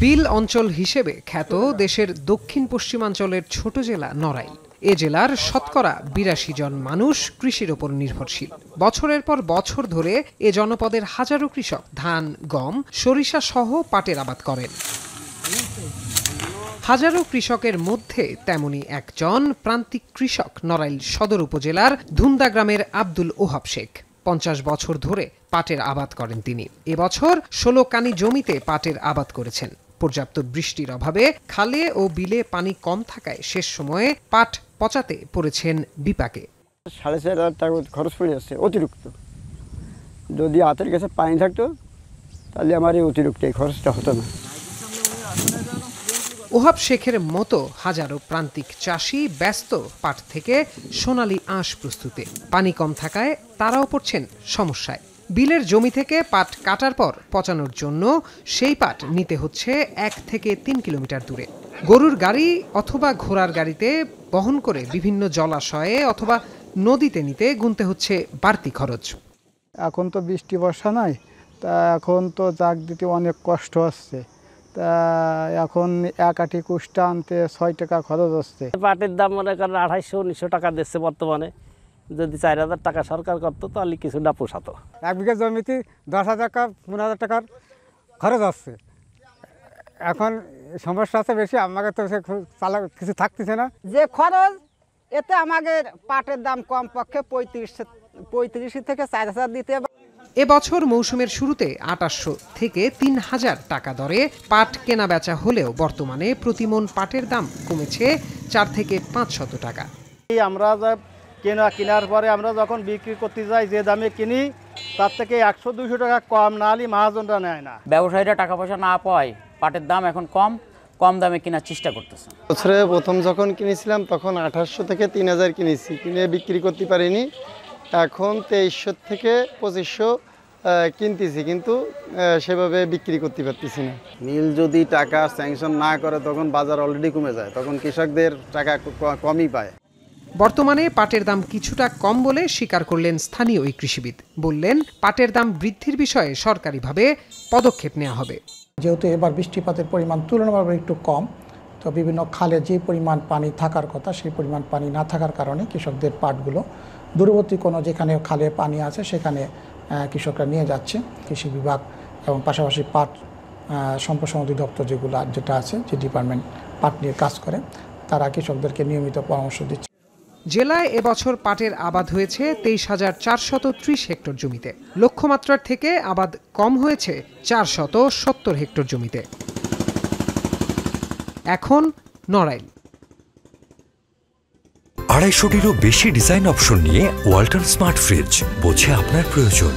বিল অঞ্চল হিসেবে খ্যাত দেশের দক্ষিণ পশ্চিমাঞ্চলের ছোট জেলা নড়াইল। এ জেলার শতকরা ৮২ জন মানুষ কৃষির ওপর নির্ভরশীল। বছরের পর বছর ধরে এ জনপদের হাজারো কৃষক ধান, গম, সরিষা সহ পাটের আবাদ করেন। হাজারো কৃষকের মধ্যে তেমনি একজন প্রান্তিক কৃষক নড়াইল সদর উপজেলার ধুন্দা গ্রামের আব্দুল ওহাব শেখ। ৫০ বছর ধরে পাটের আবাদ করেন তিনি। এবছর ১৬ কানি জমিতে পাটের আবাদ করেছেন। পর্যাপ্ত বৃষ্টির অভাবে খালে ও বিলে পানি কম থাকায় শেষ সময়ে পাট পচাতে পড়েছেন বিপাকে। ৪,৫০০ টাকা খরচ পড়ে যাচ্ছে অতিরিক্ত। যদি হাতের কাছে পানি থাকতো তাহলে আমার এই অতিরিক্ত এই খরচটা হতো না। ওহাব শেখের মতো হাজারো প্রান্তিক চাষি ব্যস্ত পাট থেকে সোনালী আঁশ প্রস্তুতে। পানি কম থাকায় তারাও পড়ছেন সমস্যায়। বিলের জমি থেকে পাট কাটার পর পচানোর জন্য সেই পাট নিতে হচ্ছে ১ থেকে ৩ কিলোমিটার দূরে। গরুর গাড়ি অথবা ঘোড়ার গাড়িতে বহন করে বিভিন্ন জলাশয়ে অথবা নদীতে নিতে গুনতে হচ্ছে বাড়তি খরচ। এখন তো বৃষ্টি বর্ষা নাই, তা এখন তো জাগ দিতে অনেক কষ্ট হচ্ছে। তা এখন এক আটি কুষ্টা আনতে ৬ টাকা খরচ হচ্ছে। পাটের দাম মনে করেন ২৫০-১৯০০ টাকা দিচ্ছে বর্তমানে। যদি ৪,০০০ টাকা সরকার করতো তাহলে কিছুটা পোষাতো। ১ বিঘা জমিতে ১০,০০০ টাকা ১৫,০০০ টাকার খরচ হচ্ছে। এখন সমস্যা আছে বেশি, আমাকে তো কিছু থাকতেছে না। যে খরচ এতে আমাদের পাটের দাম কম পক্ষে ৩৫ থেকে ৪,০০০ দিতে। এবছর মৌসুমের শুরুতে ২৮০০ থেকে ৩,০০০ টাকা দরে পাট কেনা বেচা হলেও বর্তমানে প্রতিমন পাটের দাম কমেছে ৪ থেকে ৫০০ টাকা। আমরা কেনার পরে আমরা যখন বিক্রি করতে যাই যে দামে কিনি তার থেকে ১০০-২০০ টাকা কম না হলে মহাজনরা নেয় না। ব্যবসায়ীরা টাকা পয়সা না পায়, পাটের দাম এখন কম দামে কেনার চেষ্টা করতেছে। বছরে প্রথম যখন কিনেছিলাম তখন ২৮০০ থেকে ৩,০০০ কিনেছি, কিনে বিক্রি করতে পারিনি। এখন ২৩০০ থেকে ২৫০০ কিনতেছি, কিন্তু সেভাবে বিক্রি করতে পারতেছি না। মিল যদি টাকা স্যাংশন না করে তখন বাজার অলরেডি কমে যায়, তখন কৃষকদের টাকা কমই পায়। বর্তমানে পাটের দাম কিছুটা কম বলে স্বীকার করলেন স্থানীয় ওই কৃষিবিদ। বললেন, পাটের দাম বৃদ্ধির বিষয়ে সরকারিভাবে পদক্ষেপ নেওয়া হবে। যেহেতু এবার বৃষ্টিপাতের পরিমাণ তুলনামূলক একটু কম, তো বিভিন্ন খালে যে পরিমাণ পানি থাকার কথা সেই পরিমাণ পানি না থাকার কারণে কৃষকদের পাটগুলো দূরবর্তী কোনো যেখানে খালে পানি আছে সেখানে কৃষকরা নিয়ে যাচ্ছে। কৃষি বিভাগ এবং পাশাপাশি পাট সম্প্রসারণ অধিদপ্তর যেটা আছে, যে ডিপার্টমেন্ট পাট নিয়ে কাজ করে, তারা কৃষকদেরকে নিয়মিত পরামর্শ দিচ্ছে। জেলায় এবছর পাটের আবাদ হয়েছে ২৩,৪৩০ হেক্টর জমিতে। লক্ষ্যমাত্রার থেকে আবাদ কম হয়েছে ৪৭০ হেক্টর জমিতে। এখন নড়াইল। ২৫০টিরও বেশি ডিজাইন অপশন নিয়ে ওয়ালটন স্মার্ট ফ্রিজ, বোঝে আপনার প্রয়োজন।